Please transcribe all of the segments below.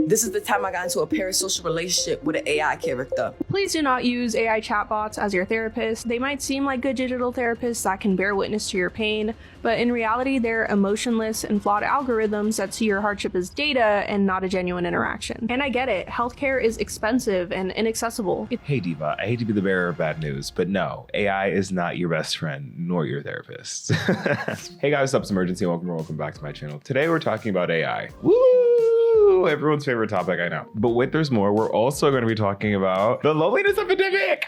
This is the time I got into a parasocial relationship with an AI character. Please do not use AI chatbots as your therapist. They might seem like good digital therapists that can bear witness to your pain, but in reality, they're emotionless and flawed algorithms that see your hardship as data and not a genuine interaction. And I get it, healthcare is expensive and inaccessible. Hey Diva, I hate to be the bearer of bad news, but no, AI is not your best friend, nor your therapist. Hey guys, what's up? Imurgency, and welcome back to my channel. Today we're talking about AI. Woo! Everyone's favorite topic, I know. But wait, there's more. We're also going to be talking about the loneliness epidemic.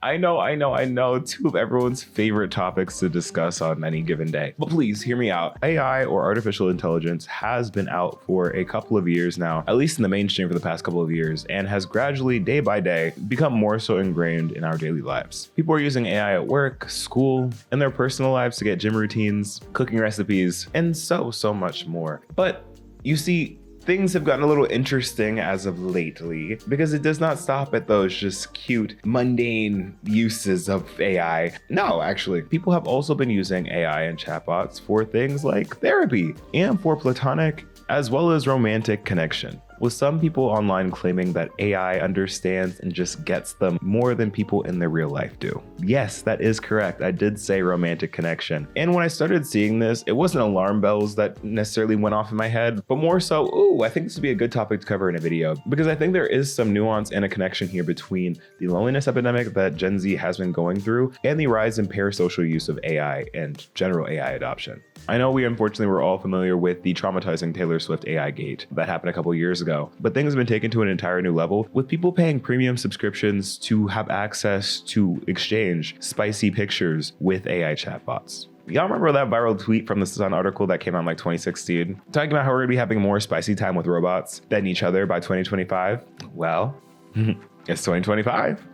I know, two of everyone's favorite topics to discuss on any given day. But please hear me out. AI, or artificial intelligence, has been out for a couple of years now, at least in the mainstream for the past couple of years, and has gradually, day by day, become more so ingrained in our daily lives. People are using AI at work, school, and their personal lives to get gym routines, cooking recipes, and so much more. But you see, things have gotten a little interesting as of lately because it does not stop at those just cute, mundane uses of AI. No, actually, people have also been using AI and chatbots for things like therapy and for platonic as well as romantic connection, with some people online claiming that AI understands and just gets them more than people in their real life do. Yes, that is correct. I did say romantic connection. And when I started seeing this, it wasn't alarm bells that necessarily went off in my head, but more so, ooh, I think this would be a good topic to cover in a video, because I think there is some nuance and a connection here between the loneliness epidemic that Gen Z has been going through and the rise in parasocial use of AI and general AI adoption. I know we unfortunately were all familiar with the traumatizing Taylor Swift AI gate that happened a couple years ago, but things have been taken to an entire new level, with people paying premium subscriptions to have access to exchange spicy pictures with AI chatbots. Y'all remember that viral tweet from the Sun article that came out in like 2016, talking about how we're gonna be having more spicy time with robots than each other by 2025? Well, it's 2025.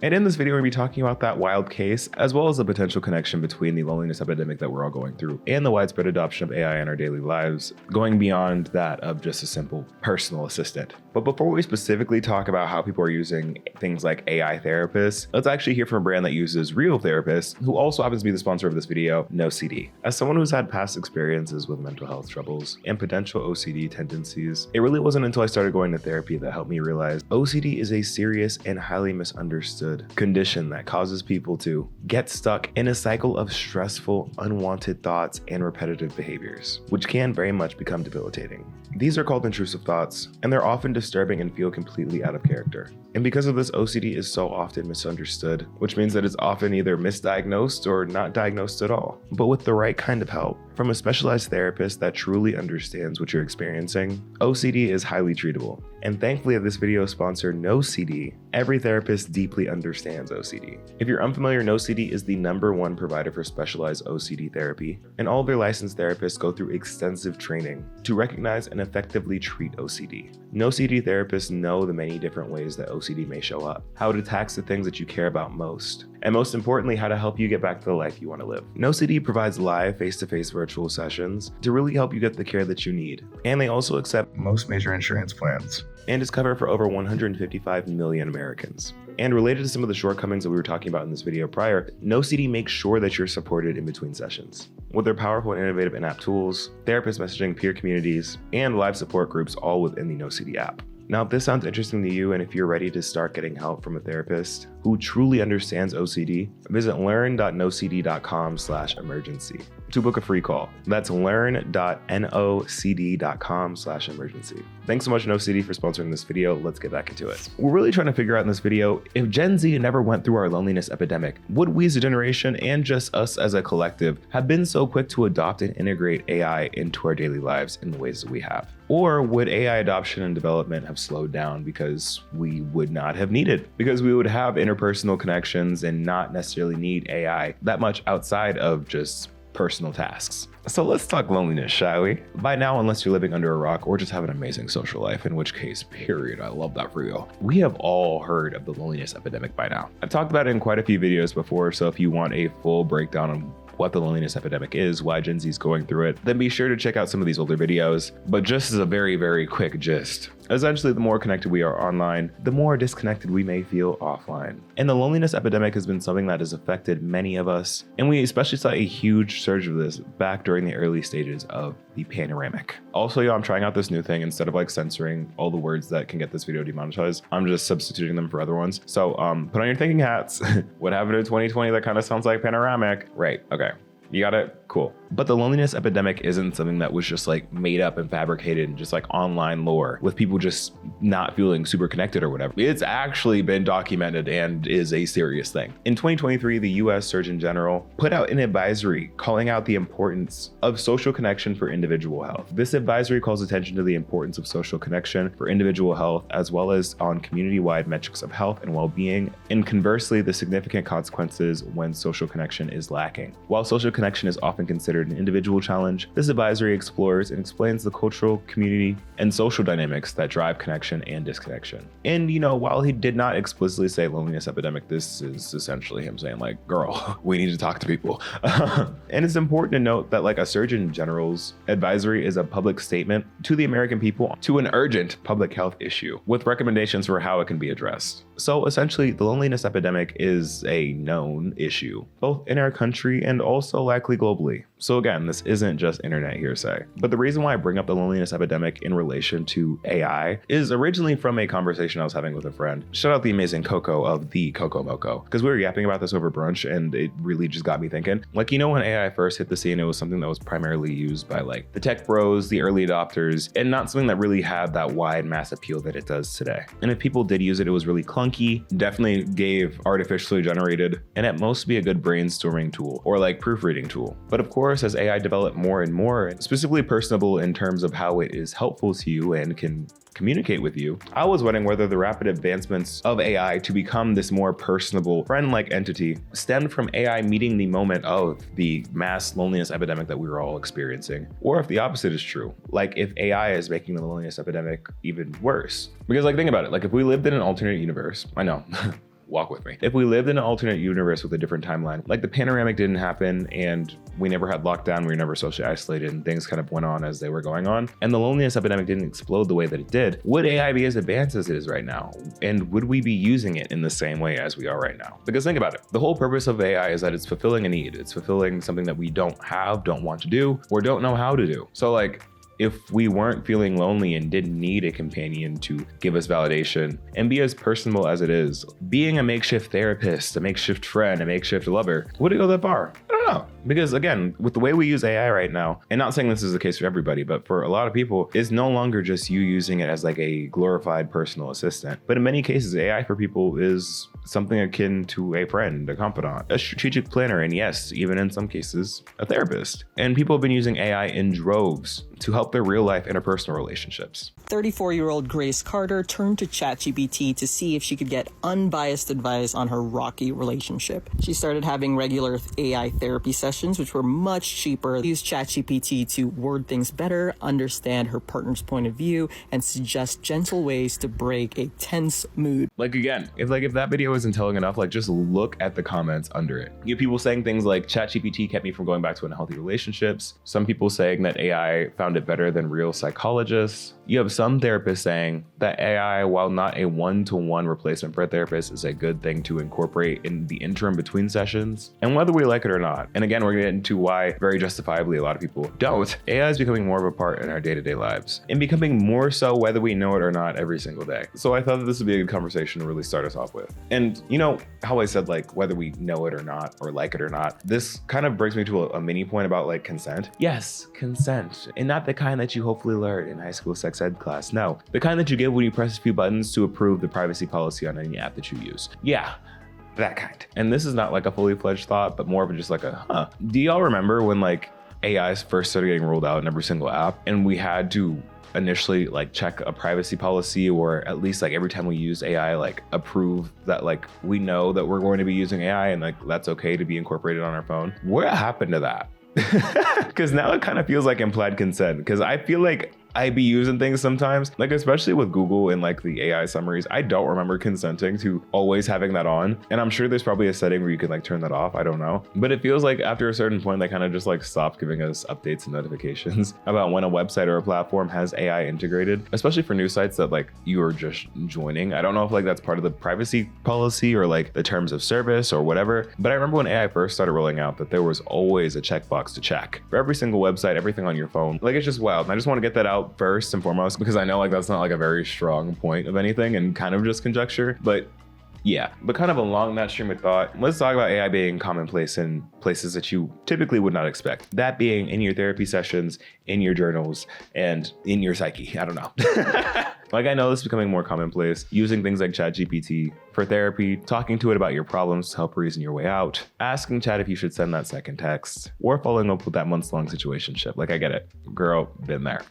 And in this video, we're gonna be talking about that wild case, as well as the potential connection between the loneliness epidemic that we're all going through and the widespread adoption of AI in our daily lives, going beyond that of just a simple personal assistant. But before we specifically talk about how people are using things like AI therapists, let's actually hear from a brand that uses real therapists, who also happens to be the sponsor of this video, NoCD. As someone who's had past experiences with mental health troubles and potential OCD tendencies, it really wasn't until I started going to therapy that helped me realize OCD is a serious and highly misunderstood condition that causes people to get stuck in a cycle of stressful, unwanted thoughts and repetitive behaviors, which can very much become debilitating. These are called intrusive thoughts, and they're often disturbing and feel completely out of character. And because of this, OCD is so often misunderstood, which means that it's often either misdiagnosed or not diagnosed at all. But with the right kind of help, from a specialized therapist that truly understands what you're experiencing, OCD is highly treatable. And thankfully, at this video sponsor, NoCD, every therapist deeply understands OCD. If you're unfamiliar, NoCD is the #1 provider for specialized OCD therapy, and all of their licensed therapists go through extensive training to recognize and effectively treat OCD. NoCD therapists know the many different ways that OCD may show up, how it attacks the things that you care about most, and most importantly, how to help you get back to the life you want to live. NoCD provides live face-to-face virtual sessions to really help you get the care that you need. And they also accept most major insurance plans and is covered for over 155 million Americans. And related to some of the shortcomings that we were talking about in this video prior, NoCD makes sure that you're supported in between sessions. With their powerful and innovative in-app tools, therapist messaging, peer communities, and live support groups all within the NoCD app. Now, if this sounds interesting to you, and if you're ready to start getting help from a therapist who truly understands OCD, visit learn.nocd.com/emergency to book a free call. That's learn.nocd.com/emergency. Thanks so much, NoCD, for sponsoring this video. Let's get back into it. We're really trying to figure out in this video, if Gen Z never went through our loneliness epidemic, would we as a generation and just us as a collective have been so quick to adopt and integrate AI into our daily lives in the ways that we have? Or would AI adoption and development have slowed down because we would not have needed, because we would have interpersonal connections and not necessarily need AI that much outside of just personal tasks? So let's talk loneliness, shall we? By now, unless you're living under a rock or just have an amazing social life, in which case, period, I love that for you, we have all heard of the loneliness epidemic by now. I've talked about it in quite a few videos before, so if you want a full breakdown on what the loneliness epidemic is, why Gen Z is going through it, then be sure to check out some of these older videos. But just as a very, very quick gist, Essentially, the more connected we are online, the more disconnected we may feel offline. And the loneliness epidemic has been something that has affected many of us, and we especially saw a huge surge of this back during the early stages of the panoramic. Also, I'm trying out this new thing. Instead of like censoring all the words that can get this video demonetized, I'm just substituting them for other ones. So put on your thinking hats. What happened in 2020 that kind of sounds like panoramic? Right, okay. You got it? Cool. But the loneliness epidemic isn't something that was just like made up and fabricated and just like online lore with people just not feeling super connected or whatever. It's actually been documented and is a serious thing. In 2023, the US Surgeon General put out an advisory calling out the importance of social connection for individual health. This advisory calls attention to the importance of social connection for individual health, as well as on community-wide metrics of health and well-being, and conversely, the significant consequences when social connection is lacking. While social connection is often considered an individual challenge, this advisory explores and explains the cultural, community, and social dynamics that drive connection and disconnection. And while he did not explicitly say loneliness epidemic, this is essentially him saying like, girl, we need to talk to people. And it's important to note that like a Surgeon General's advisory is a public statement to the American people to an urgent public health issue with recommendations for how it can be addressed. So essentially, the loneliness epidemic is a known issue, both in our country and also likely globally. So again, this isn't just internet hearsay. But the reason why I bring up the loneliness epidemic in relation to AI is originally from a conversation I was having with a friend. Shout out the amazing Coco of the Coco Moco, because we were yapping about this over brunch and it really just got me thinking. Like, when AI first hit the scene, it was something that was primarily used by like the tech bros, the early adopters, and not something that really had that wide mass appeal that it does today. And if people did use it, it was really clunky, definitely gave artificially generated, and at most be a good brainstorming tool or like proofreading tool. But of course, as AI developed more and more, specifically personable in terms of how it is helpful to you and can communicate with you, I was wondering whether the rapid advancements of AI to become this more personable, friend-like entity stemmed from AI meeting the moment of the mass loneliness epidemic that we were all experiencing, or if the opposite is true, like if AI is making the loneliness epidemic even worse. Because like, think about it, like if we lived in an alternate universe, I know, walk with me. If we lived in an alternate universe with a different timeline, like the panoramic didn't happen and we never had lockdown, we were never socially isolated and things kind of went on as they were going on, and the loneliness epidemic didn't explode the way that it did, would AI be as advanced as it is right now? And would we be using it in the same way as we are right now? Because think about it, the whole purpose of AI is that it's fulfilling a need. It's fulfilling something that we don't have, don't want to do, or don't know how to do. So like, if we weren't feeling lonely and didn't need a companion to give us validation and be as personable as it is, being a makeshift therapist, a makeshift friend, a makeshift lover, would it go that far? I don't know. Because again, with the way we use AI right now, and not saying this is the case for everybody, but for a lot of people, it's no longer just you using it as like a glorified personal assistant. But in many cases, AI for people is something akin to a friend, a confidant, a strategic planner, and yes, even in some cases, a therapist. And people have been using AI in droves to help their real life interpersonal relationships. 34-year-old Grace Carter turned to ChatGPT to see if she could get unbiased advice on her rocky relationship. She started having regular AI therapy sessions, which were much cheaper. She used ChatGPT to word things better, understand her partner's point of view, and suggest gentle ways to break a tense mood. Like again, if that video isn't telling enough, like just look at the comments under it. You have people saying things like ChatGPT kept me from going back to unhealthy relationships. Some people saying that AI found it better than real psychologists. You have some therapists saying that AI, while not a one-to-one replacement for a therapist, is a good thing to incorporate in the interim between sessions. And whether we like it or not, and again, we're gonna get into why very justifiably a lot of people don't, AI is becoming more of a part in our day-to-day lives and becoming more so whether we know it or not every single day. So I thought that this would be a good conversation to really start us off with. And you know how I said like whether we know it or not or like it or not, this kind of brings me to a mini point about like consent. Yes, consent, and not the kind that you hopefully learned in high school sex ed class. No, the kind that you give when you press a few buttons to approve the privacy policy on any app that you use. Yeah, that kind. And this is not like a fully fledged thought, but more of just like a, Do y'all remember when like AIs first started getting rolled out in every single app and we had to initially like check a privacy policy, or at least like every time we use AI, like approve that like we know that we're going to be using AI and like that's okay to be incorporated on our phone? What happened to that? Because now it kind of feels like implied consent, because I feel like I be using things sometimes, like especially with Google and like the AI summaries, I don't remember consenting to always having that on. And I'm sure there's probably a setting where you can like turn that off. I don't know. But it feels like after a certain point, they kind of just like stopped giving us updates and notifications about when a website or a platform has AI integrated, especially for new sites that like you are just joining. I don't know if like that's part of the privacy policy or like the terms of service or whatever. But I remember when AI first started rolling out that there was always a checkbox to check for every single website, everything on your phone. Like it's just wild. And I just want to get that out first and foremost because I know like that's not like a very strong point of anything and kind of just conjecture. But yeah, but kind of along that stream of thought, let's talk about AI being commonplace in places that you typically would not expect. That being in your therapy sessions, in your journals, and in your psyche. I don't know. Like I know this is becoming more commonplace, using things like ChatGPT for therapy, talking to it about your problems to help reason your way out, asking Chat if you should send that second text, or following up with that months-long situationship. Like I get it, girl, been there.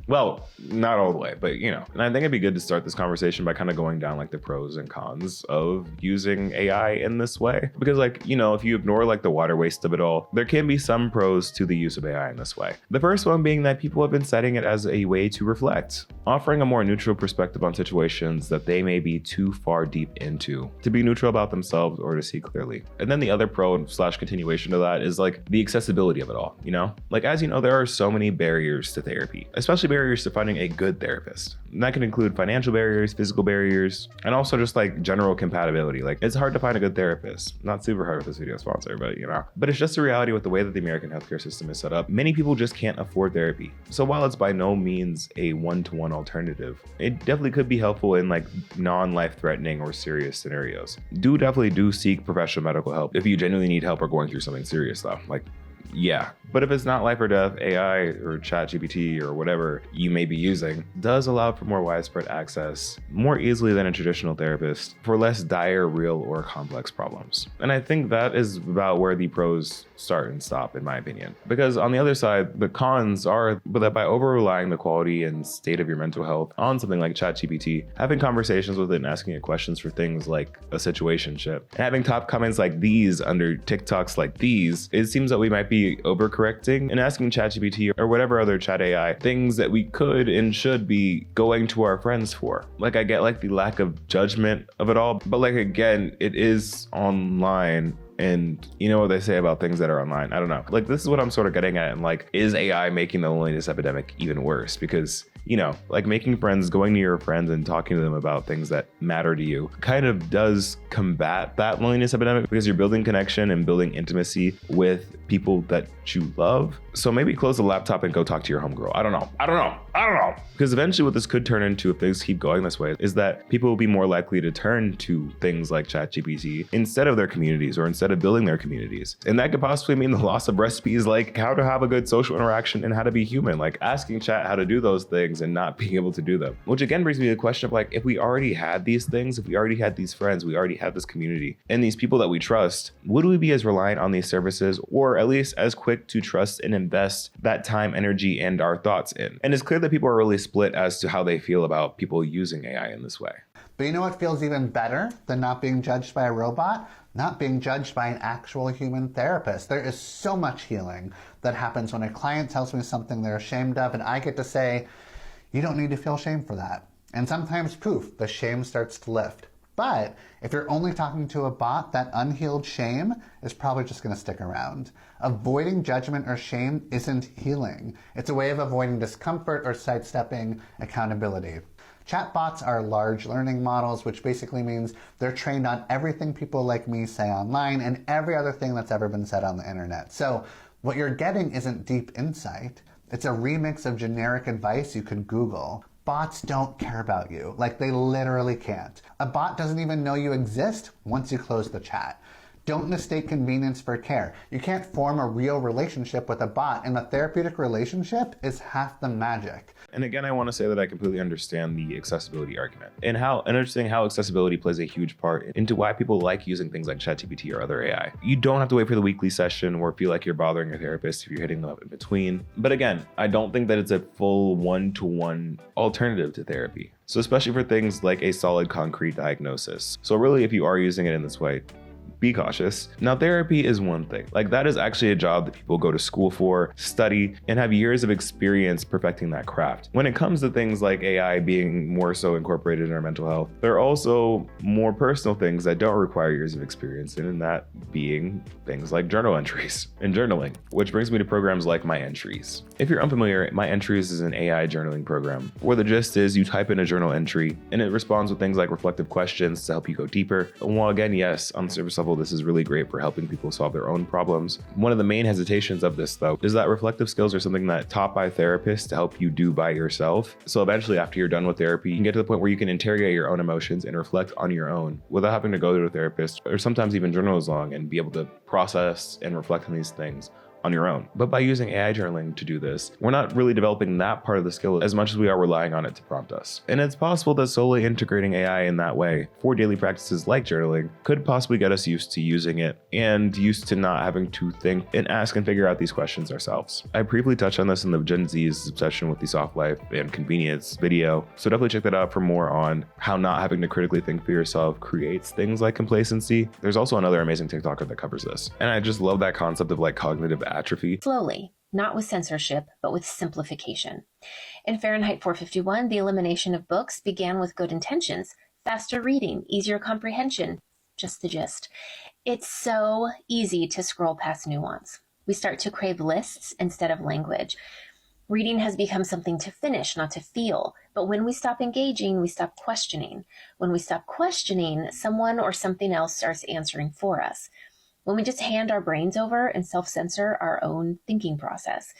Well, not all the way, but you know. And I think it'd be good to start this conversation by kind of going down like the pros and cons of using AI in this way. Because like, you know, if you ignore like the water waste of it all, there can be some pros to the use of AI in this way. The first one being that people have been citing it as a way to reflect, offering a more neutral perspective on situations that they may be too far deep into to be neutral about themselves or to see clearly. And then the other pro slash continuation to that is like the accessibility of it all, you know? Like, as you know, there are so many barriers to therapy, especially barriers to finding a good therapist. And that can include financial barriers, physical barriers, and also just like general compatibility. Like it's hard to find a good therapist. Not super hard with this video sponsor, but you know. But it's just a reality with the way that the American healthcare system is set up. Many people just can't afford therapy. So while it's by no means a one-to-one alternative, it definitely could be helpful in like non-life threatening or serious scenarios. Definitely do seek professional medical help if you genuinely need help or going through something serious though. Like, yeah. But if it's not life or death, AI or ChatGPT or whatever you may be using does allow for more widespread access more easily than a traditional therapist for less dire, real, or complex problems. And I think that is about where the pros start and stop, in my opinion. Because on the other side, the cons are that by over-relying the quality and state of your mental health on something like ChatGPT, having conversations with it and asking it questions for things like a situationship, and having top comments like these under TikToks like these, it seems that we might be overcorrecting and asking ChatGPT or whatever other chat AI things that we could and should be going to our friends for. Like I get like the lack of judgment of it all, but like again, it is online. And you know what they say about things that are online? I don't know. Like this is what I'm sort of getting at. And like, is AI making the loneliness epidemic even worse? Because you know, like making friends, going to your friends and talking to them about things that matter to you kind of does combat that loneliness epidemic because you're building connection and building intimacy with people that you love. So maybe close the laptop and go talk to your homegirl. I don't know. Because eventually what this could turn into, if things keep going this way, is that people will be more likely to turn to things like ChatGPT instead of their communities or instead of building their communities. And that could possibly mean the loss of recipes like how to have a good social interaction and how to be human, like asking Chat how to do those things and not being able to do them. Which again brings me to the question of like, if we already had these things, if we already had these friends, we already had this community and these people that we trust, would we be as reliant on these services or at least as quick to trust and invest that time, energy, and our thoughts in? And it's clear that people are really split as to how they feel about people using AI in this way. But you know what feels even better than not being judged by a robot? Not being judged by an actual human therapist. There is so much healing that happens when a client tells me something they're ashamed of and I get to say, you don't need to feel shame for that. And sometimes, poof, the shame starts to lift. But if you're only talking to a bot, that unhealed shame is probably just going to stick around. Avoiding judgment or shame isn't healing. It's a way of avoiding discomfort or sidestepping accountability. Chatbots are large learning models, which basically means they're trained on everything people like me say online and every other thing that's ever been said on the internet. So what you're getting isn't deep insight. It's a remix of generic advice you could Google. Bots don't care about you. Like, they literally can't. A bot doesn't even know you exist once you close the chat. Don't mistake convenience for care. You can't form a real relationship with a bot, and a therapeutic relationship is half the magic. And again, I want to say that I completely understand the accessibility argument and understanding how accessibility plays a huge part into why people like using things like ChatGPT or other AI. You don't have to wait for the weekly session or feel like you're bothering your therapist if you're hitting them up in between. But again, I don't think that it's a full one-to-one alternative to therapy. So especially for things like a solid concrete diagnosis. So really, if you are using it in this way, be cautious. Now, therapy is one thing. Like, that is actually a job that people go to school for, study, and have years of experience perfecting that craft. When it comes to things like AI being more so incorporated in our mental health, there are also more personal things that don't require years of experience in, and that being things like journal entries and journaling, which brings me to programs like My Entries. If you're unfamiliar, My Entries is an AI journaling program where the gist is you type in a journal entry and it responds with things like reflective questions to help you go deeper. And while again, yes, on the surface level, this is really great for helping people solve their own problems, one of the main hesitations of this though is that reflective skills are something that taught by therapists to help you do by yourself. So eventually after you're done with therapy, you can get to the point where you can interrogate your own emotions and reflect on your own without having to go to a therapist or sometimes even journal as long and be able to process and reflect on these things on your own. But by using AI journaling to do this, we're not really developing that part of the skill as much as we are relying on it to prompt us. And it's possible that solely integrating AI in that way for daily practices like journaling could possibly get us used to using it and used to not having to think and ask and figure out these questions ourselves. I briefly touched on this in the Gen Z's obsession with the soft life and convenience video, so definitely check that out for more on how not having to critically think for yourself creates things like complacency. There's also another amazing TikToker that covers this. And I just love that concept of like cognitive atrophy. Slowly, not with censorship, but with simplification. In Fahrenheit 451, the elimination of books began with good intentions, faster reading, easier comprehension, just the gist. It's so easy to scroll past nuance. We start to crave lists instead of language. Reading has become something to finish, not to feel. But when we stop engaging, we stop questioning. When we stop questioning, someone or something else starts answering for us. When we just hand our brains over and self-censor our own thinking process.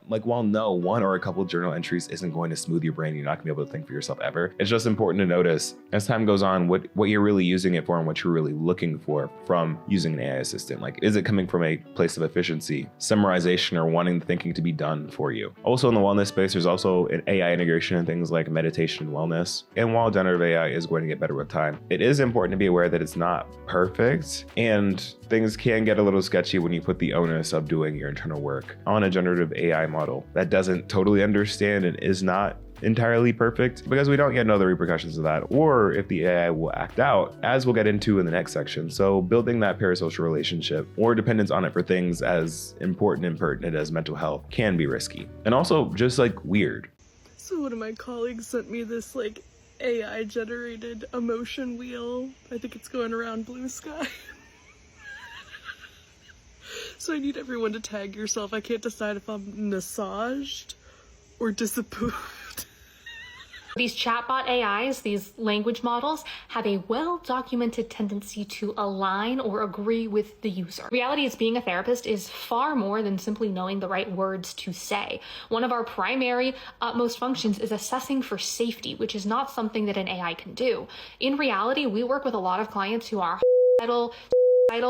Like, while no one or a couple journal entries isn't going to smooth your brain, you're not gonna be able to think for yourself ever. It's just important to notice as time goes on what you're really using it for and what you're really looking for from using an AI assistant. Like, is it coming from a place of efficiency, summarization, or wanting the thinking to be done for you? Also in the wellness space, there's also an AI integration in things like meditation and wellness. And while generative AI is going to get better with time, it is important to be aware that it's not perfect and things can get a little sketchy when you put the onus of doing your internal work on a generative AI model that doesn't totally understand and is not entirely perfect, because we don't yet know the repercussions of that, or if the AI will act out, as we'll get into in the next section. So building that parasocial relationship or dependence on it for things as important and pertinent as mental health can be risky, and also just like weird. So one of my colleagues sent me this like AI generated emotion wheel. I think it's going around Blue Sky. So I need everyone to tag yourself. I can't decide if I'm massaged or disapproved. These chatbot AIs, these language models, have a well-documented tendency to align or agree with the user. Reality is, being a therapist is far more than simply knowing the right words to say. One of our primary utmost functions is assessing for safety, which is not something that an AI can do. In reality, we work with a lot of clients who are suicidal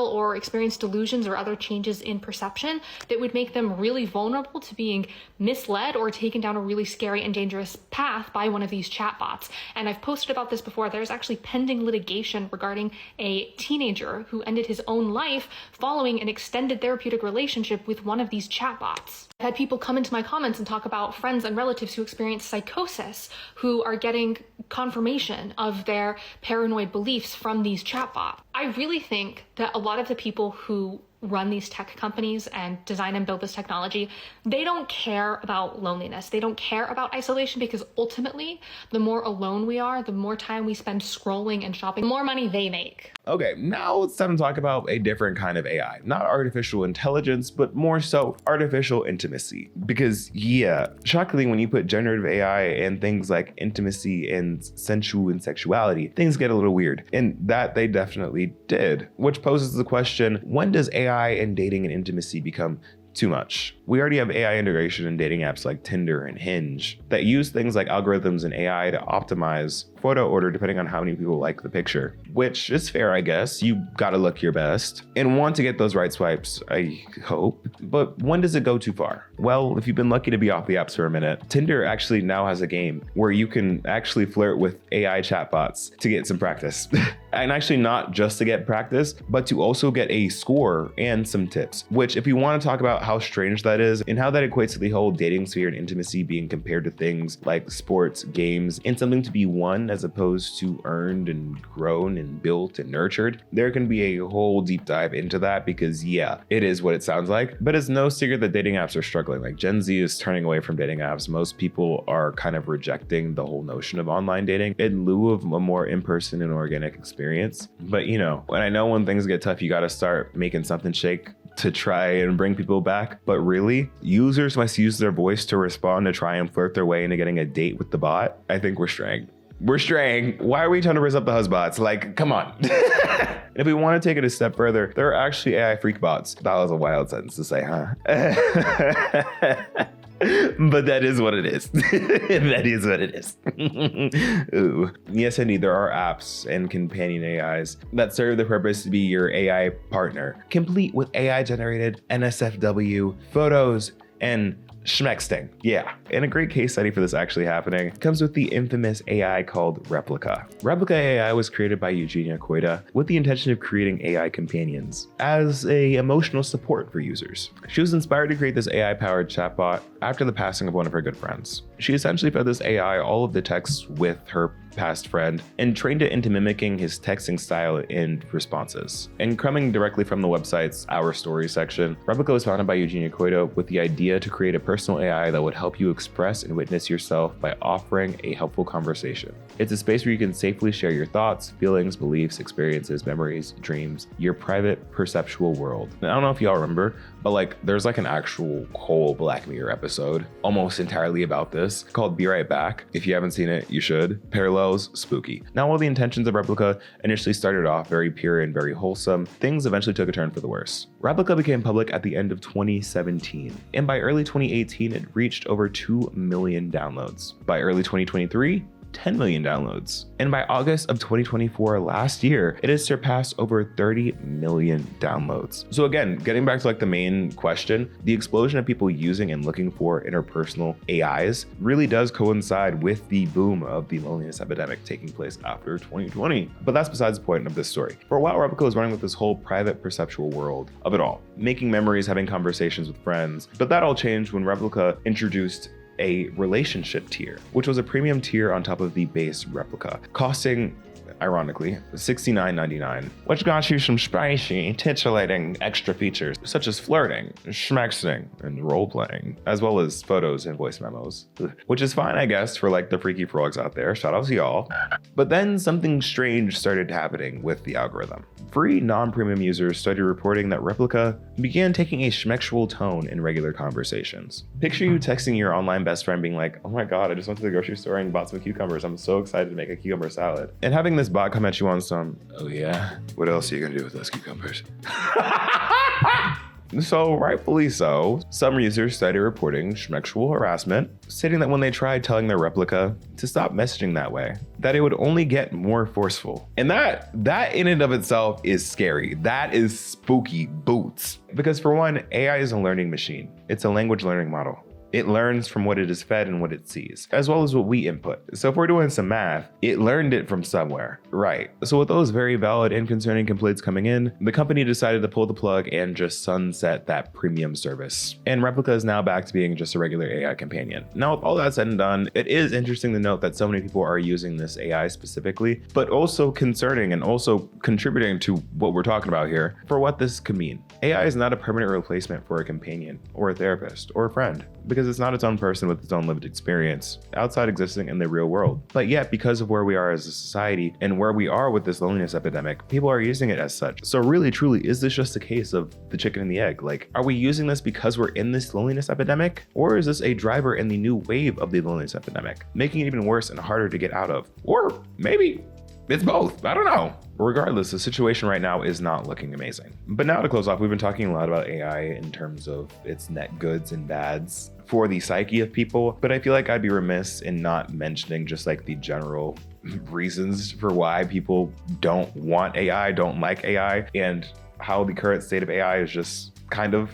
or experience delusions or other changes in perception that would make them really vulnerable to being misled or taken down a really scary and dangerous path by one of these chatbots. And I've posted about this before. There's actually pending litigation regarding a teenager who ended his own life following an extended therapeutic relationship with one of these chatbots. I've had people come into my comments and talk about friends and relatives who experience psychosis, who are getting confirmation of their paranoid beliefs from these chatbots. I really think that a lot of the people who run these tech companies and design and build this technology, they don't care about loneliness. They don't care about isolation, because ultimately, the more alone we are, the more time we spend scrolling and shopping, the more money they make. Okay, now it's time to talk about a different kind of AI. Not artificial intelligence, but more so artificial intimacy. Because yeah, shockingly, when you put generative AI and things like intimacy and sensual and sexuality, things get a little weird. And that they definitely did. Which poses the question, when does AI and dating and intimacy become too much? We already have AI integration in dating apps like Tinder and Hinge that use things like algorithms and AI to optimize photo order depending on how many people like the picture, which is fair, I guess. You gotta look your best and want to get those right swipes, I hope. But when does it go too far? Well, if you've been lucky to be off the apps for a minute, Tinder actually now has a game where you can actually flirt with AI chatbots to get some practice. And actually not just to get practice, but to also get a score and some tips, which if you want to talk about how strange that is and how that equates to the whole dating sphere and intimacy being compared to things like sports, games, and something to be won as opposed to earned and grown and built and nurtured, there can be a whole deep dive into that because yeah, it is what it sounds like, but it's no secret that dating apps are struggling. Like Gen Z is turning away from dating apps. Most people are kind of rejecting the whole notion of online dating in lieu of a more in-person and organic experience. But you know, when I know when things get tough, you got to start making something shake to try and bring people back. But really, users must use their voice to respond to try and flirt their way into getting a date with the bot. I think we're straying. We're straying. Why are we trying to raise up the husbots? Like, come on. If we want to take it a step further, there are actually AI freakbots. That was a wild sentence to say, huh? But that is what it is. That is what it is. Ooh. Yes, indeed, there are apps and companion AIs that serve the purpose to be your AI partner, complete with AI-generated NSFW photos and schmexting. Yeah. And a great case study for this actually happening comes with the infamous AI called Replica. Replica AI was created by Eugenia Koida with the intention of creating AI companions as a emotional support for users. She was inspired to create this AI-powered chatbot after the passing of one of her good friends. She essentially fed this AI all of the texts with her past friend and trained it into mimicking his texting style and responses. And coming directly from the website's Our Story section, Replica was founded by Eugenia Koida with the idea to create a personal AI that would help you express and witness yourself by offering a helpful conversation. It's a space where you can safely share your thoughts, feelings, beliefs, experiences, memories, dreams, your private perceptual world. And I don't know if y'all remember, but like there's like an actual whole Black Mirror episode almost entirely about this called Be Right Back. If you haven't seen it, you should. Parallels, spooky. Now, while the intentions of Replica initially started off very pure and very wholesome, things eventually took a turn for the worse. Replica became public at the end of 2017, and by early 2018, it reached over 2 million downloads. By early 2023, 10 million downloads. And by August of 2024, last year, it has surpassed over 30 million downloads. So again, getting back to like the main question, the explosion of people using and looking for interpersonal AIs really does coincide with the boom of the loneliness epidemic taking place after 2020. But that's besides the point of this story. For a while, Replica was running with this whole private perceptual world of it all, making memories, having conversations with friends. But that all changed when Replica introduced a relationship tier, which was a premium tier on top of the base Replica, costing, ironically, $69.99, which got you some spicy, titillating extra features such as flirting, schmexting, and role-playing, as well as photos and voice memos, which is fine, I guess, for like the freaky frogs out there. Shout out to y'all. But then something strange started happening with the algorithm. Free non-premium users started reporting that Replica began taking a schmexual tone in regular conversations. Picture you texting your online best friend being like, oh my god, I just went to the grocery store and bought some cucumbers. I'm so excited to make a cucumber salad. And having this bot come at you on some, oh yeah, what else are you gonna do with those cucumbers? So rightfully so, some users started reporting schmexual harassment, stating that when they tried telling their Replica to stop messaging that way, that it would only get more forceful. And that in and of itself is scary. That is spooky boots. Because for one, AI is a learning machine. It's a language learning model. It learns from what it is fed and what it sees, as well as what we input. So if we're doing some math, it learned it from somewhere, right? So with those very valid and concerning complaints coming in, the company decided to pull the plug and just sunset that premium service. And Replica is now back to being just a regular AI companion. Now, with all that said and done, it is interesting to note that so many people are using this AI specifically, but also concerning and also contributing to what we're talking about here for what this could mean. AI is not a permanent replacement for a companion or a therapist or a friend, because it's not its own person with its own lived experience outside existing in the real world. But yet, because of where we are as a society and where we are with this loneliness epidemic, people are using it as such. So really, truly, is this just a case of the chicken and the egg? Like, are we using this because we're in this loneliness epidemic? Or is this a driver in the new wave of the loneliness epidemic, making it even worse and harder to get out of? Or maybe it's both. I don't know. Regardless, the situation right now is not looking amazing. But now to close off, we've been talking a lot about AI in terms of its net goods and bads for the psyche of people, but I feel like I'd be remiss in not mentioning just like the general reasons for why people don't want AI, don't like AI, and how the current state of AI is just kind of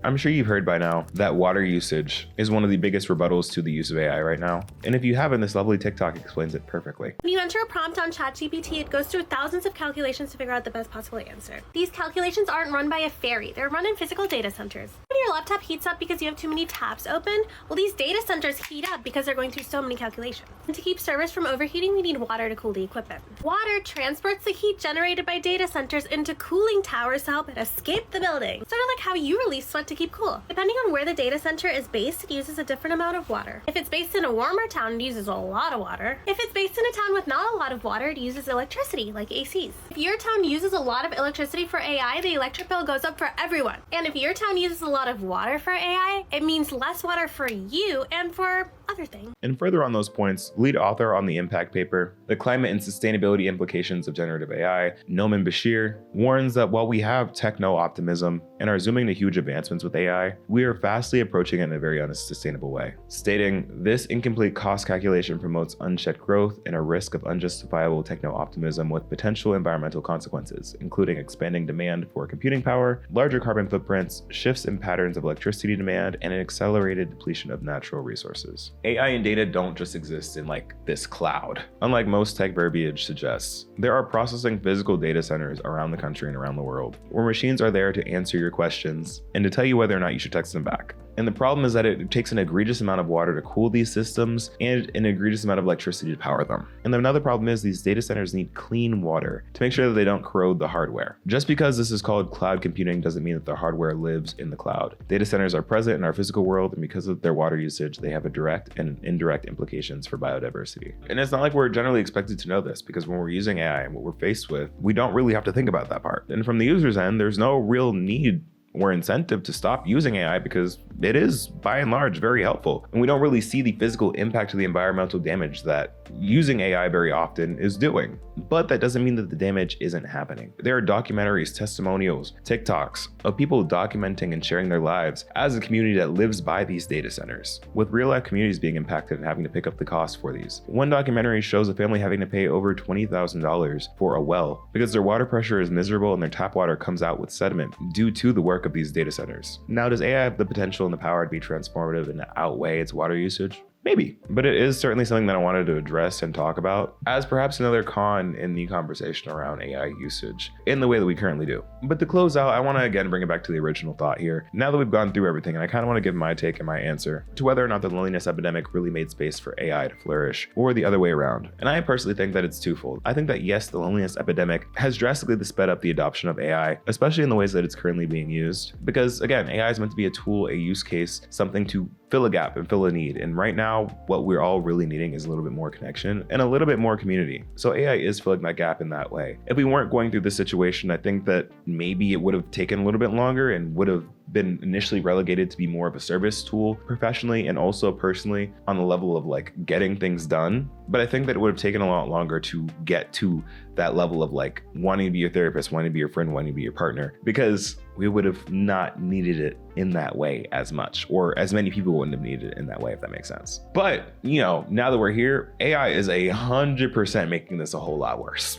I'm sure you've heard by now that water usage is one of the biggest rebuttals to the use of AI right now. And if you haven't, this lovely TikTok explains it perfectly. When you enter a prompt on ChatGPT, it goes through thousands of calculations to figure out the best possible answer. These calculations aren't run by a fairy, they're run in physical data centers. When your laptop heats up because you have too many tabs open, well, these data centers heat up because they're going through so many calculations. And to keep servers from overheating, we need water to cool the equipment. Water transports the heat generated by data centers into cooling towers to help it escape the building. Sort of like how you release sweat to keep cool. Depending on where the data center is based, it uses a different amount of water. If it's based in a warmer town, it uses a lot of water. If it's based in a town with not a lot of water, it uses electricity, like ACs. If your town uses a lot of electricity for AI, the electric bill goes up for everyone. And if your town uses a lot of water for AI, it means less water for you and for other things. And further on those points, lead author on the impact paper, The Climate and Sustainability Implications of Generative AI, Noman Bashir, warns that while we have techno-optimism and are zooming to huge advancements with AI, we are fastly approaching it in a very unsustainable way, stating, "This incomplete cost calculation promotes unchecked growth and a risk of unjustifiable techno-optimism with potential environmental consequences, including expanding demand for computing power, larger carbon footprints, shifts in patterns of electricity demand, and an accelerated depletion of natural resources." AI and data don't just exist in like this cloud. Unlike most tech verbiage suggests, there are processing physical data centers around the country and around the world, where machines are there to answer your questions and to tell you whether or not you should text them back. And the problem is that it takes an egregious amount of water to cool these systems and an egregious amount of electricity to power them. And another problem is these data centers need clean water to make sure that they don't corrode the hardware. Just because this is called cloud computing doesn't mean that the hardware lives in the cloud. Data centers are present in our physical world, and because of their water usage, they have a direct and indirect implications for biodiversity. And it's not like we're generally expected to know this, because when we're using AI and what we're faced with, we don't really have to think about that part. And from the user's end, there's no real need or incentive to stop using AI because it is, by and large, very helpful. And we don't really see the physical impact of the environmental damage that using AI very often is doing. But that doesn't mean that the damage isn't happening. There are documentaries, testimonials, TikToks of people documenting and sharing their lives as a community that lives by these data centers, with real life communities being impacted and having to pick up the cost for these. One documentary shows a family having to pay over $20,000 for a well because their water pressure is miserable and their tap water comes out with sediment due to the work of these data centers. Now, does AI have the potential and the power to be transformative and outweigh its water usage? Maybe, but it is certainly something that I wanted to address and talk about as perhaps another con in the conversation around AI usage in the way that we currently do. But to close out, I want to again bring it back to the original thought here. Now that we've gone through everything, and I kind of want to give my take and my answer to whether or not the loneliness epidemic really made space for AI to flourish, or the other way around. And I personally think that it's twofold. I think that yes, the loneliness epidemic has drastically sped up the adoption of AI, especially in the ways that it's currently being used. Because again, AI is meant to be a tool, a use case, something to fill a gap and fill a need. And right now, what we're all really needing is a little bit more connection and a little bit more community. So AI is filling that gap in that way. If we weren't going through this situation, I think that maybe it would have taken a little bit longer and would have been initially relegated to be more of a service tool professionally and also personally on the level of like getting things done. But I think that it would have taken a lot longer to get to that level of like wanting to be your therapist, wanting to be your friend, wanting to be your partner, because we would have not needed it in that way as much, or as many people wouldn't have needed it in that way, if that makes sense. But, you know, now that we're here, AI is 100% making this a whole lot worse.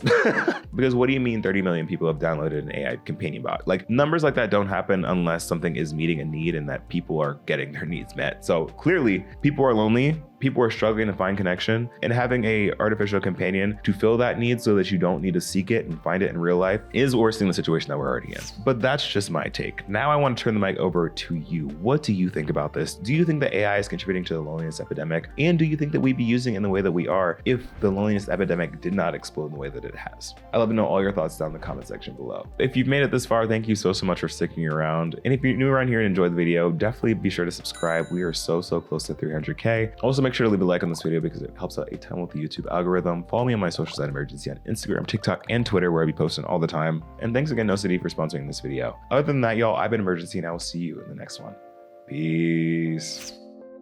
Because what do you mean 30 million people have downloaded an AI companion bot? Like, numbers like that don't happen unless something is meeting a need and that people are getting their needs met. So clearly, people are lonely. People are struggling to find connection, and having a artificial companion to fill that need so that you don't need to seek it and find it in real life is worsening the situation that we're already in. But that's just my take. Now I want to turn the mic over to you. What do you think about this? Do you think that AI is contributing to the loneliness epidemic? And do you think that we'd be using it in the way that we are if the loneliness epidemic did not explode in the way that it has? I'd love to know all your thoughts down in the comment section below. If you've made it this far, thank you so much for sticking around. And if you're new around here and enjoyed the video, definitely be sure to subscribe. We are so close to 300K. Also make sure to leave a like on this video because it helps out a ton with the YouTube algorithm. Follow me on my socials at Imurgency on Instagram, TikTok, and Twitter, where I be posting all the time. And thanks again, No City, for sponsoring this video. Other than that, y'all, I've been Imurgency, and I will see you in the next one. Peace.